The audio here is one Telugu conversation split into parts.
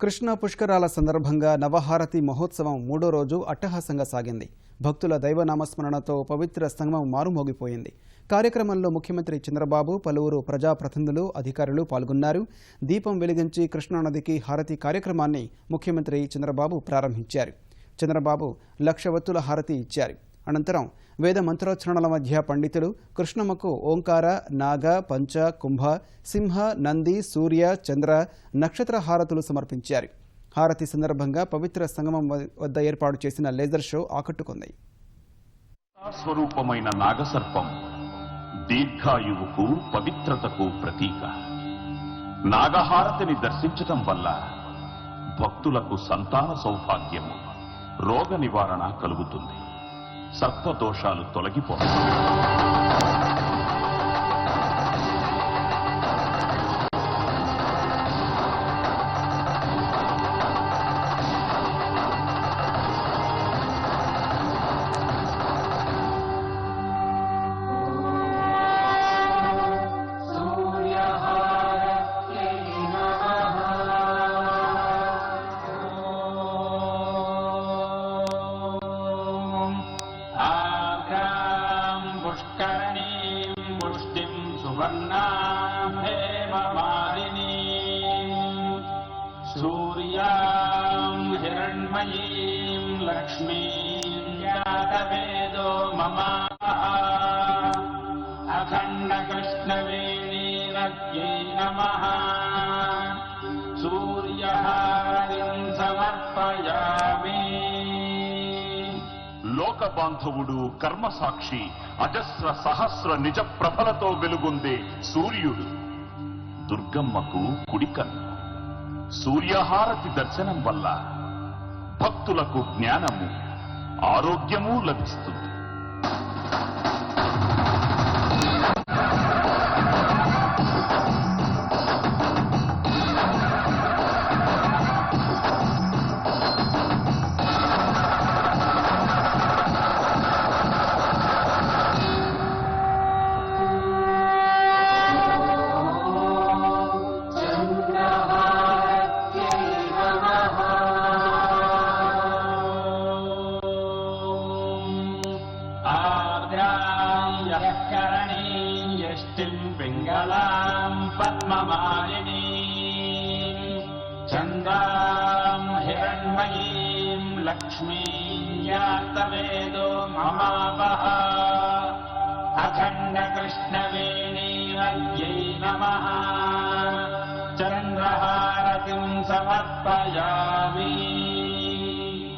కృష్ణ పుష్కరాల సందర్భంగా నవహారతి మహోత్సవం మూడో రోజు అట్టహాసంగా సాగింది. భక్తుల దైవనామస్మరణతో పవిత్ర సంగమం మారుమోగిపోయింది. కార్యక్రమంలో ముఖ్యమంత్రి చంద్రబాబు, పలువురు ప్రజాప్రతినిధులు, అధికారులు పాల్గొన్నారు. దీపం వెలిగించి కృష్ణానదికి హారతి కార్యక్రమాన్ని ముఖ్యమంత్రి చంద్రబాబు ప్రారంభించారు. చంద్రబాబు 1,00,000 ఒత్తుల హారతి ఇచ్చారు. అనంతరం వేద మంత్రోచ్చరణల మధ్య పండితులు కృష్ణమ్మకు ఓంకార, నాగ, పంచ, కుంభ, సింహ, నంది, సూర్య, చంద్ర, నక్షత్ర హారతులు సమర్పించారు. హారతి సందర్భంగా పవిత్ర సంగమం వద్ద ఏర్పాటు చేసిన లేజర్ షో ఆకట్టుకుంది. స్వరూపమైన నాగసర్పం దీర్ఘాయువుకు, పవిత్రతకు ప్రతీక. నాగహారతిని దర్శించటం వల్ల భక్తులకు సంతాన సౌభాగ్యము, రోగ నివారణ కలుగుతుంది. సర్పదోషాలు తొలగిపోతాయి. सूर्यां हिरण्मयीं लक्ष्मीं जातवेदो ममापः अखण्डकृष्णवेणीरत्यै नमः सूर्यहारतिं समर्पयामि. లోక బాంధవుడు, కర్మసాక్షి, అజస్ర సహస్ర నిజ ప్రభలతో వెలుగొందే సూర్యుడు దుర్గమ్మకు కుడికన్ను. సూర్యహారతి దర్శనం వల్ల భక్తులకు జ్ఞానము, ఆరోగ్యము లభిస్తుంది. पिंगलां पद्ममालिनीं चन्द्रां हिरण्मयीं लक्ष्मीं यातवेदो ममापः अखण्डकृष्णवेणीरत्यै नमः चन्द्रहारतिं समर्पयामि.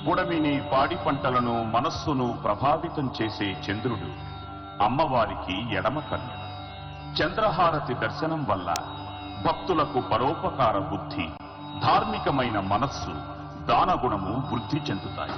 పుడమిని, పాడి పంటలను, మనస్సును ప్రభావితం చేసే చంద్రుడు అమ్మవారికి ఎడమ కన్ను. చంద్రహారతి దర్శనం వల్ల భక్తులకు పరోపకార బుద్ధి, ధార్మికమైన మనస్సు, దానగుణము వృద్ధి చెందుతాయి.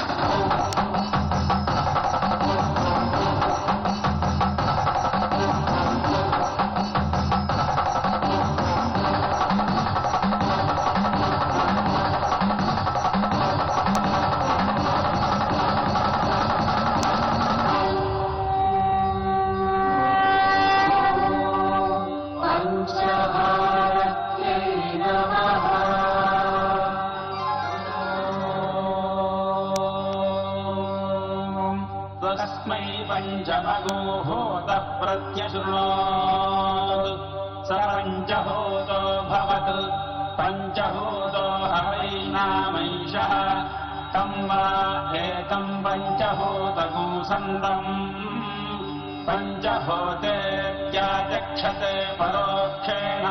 तस्मै पञ्चमगोहोतः प्रत्यशृणोतु स पञ्चहोतो भवतु पञ्चहोतो हवै नामैषः तं वा एतं पञ्चहोतगुंसन्दम् पञ्चहोतेत्याचक्षते परोक्षेण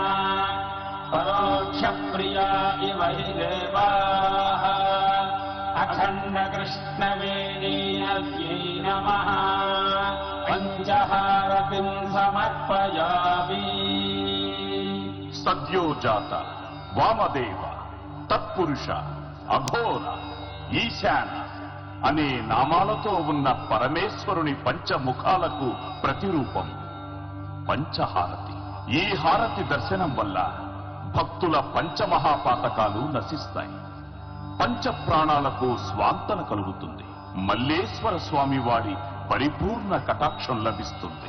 परोक्षप्रिया इव हि देवाः अखण्डकृष्णवेणीरत्यै नमः पञ्चहारतिं समर्पयामि. సద్యోజాత, వామదేవ, తత్పురుష, అఘోర, ఈశాన అనే నామాలతో ఉన్న పరమేశ్వరుని పంచముఖాలకు ప్రతిరూపం పంచహారతి. ఈ హారతి దర్శనం వల్ల భక్తుల పంచమహాపాతకాలు నశిస్తాయి. పంచ ప్రాణాలకు స్వాంతన కలుగుతుంది. మల్లేశ్వర స్వామి వారి పరిపూర్ణ కటాక్షం లభిస్తుంది.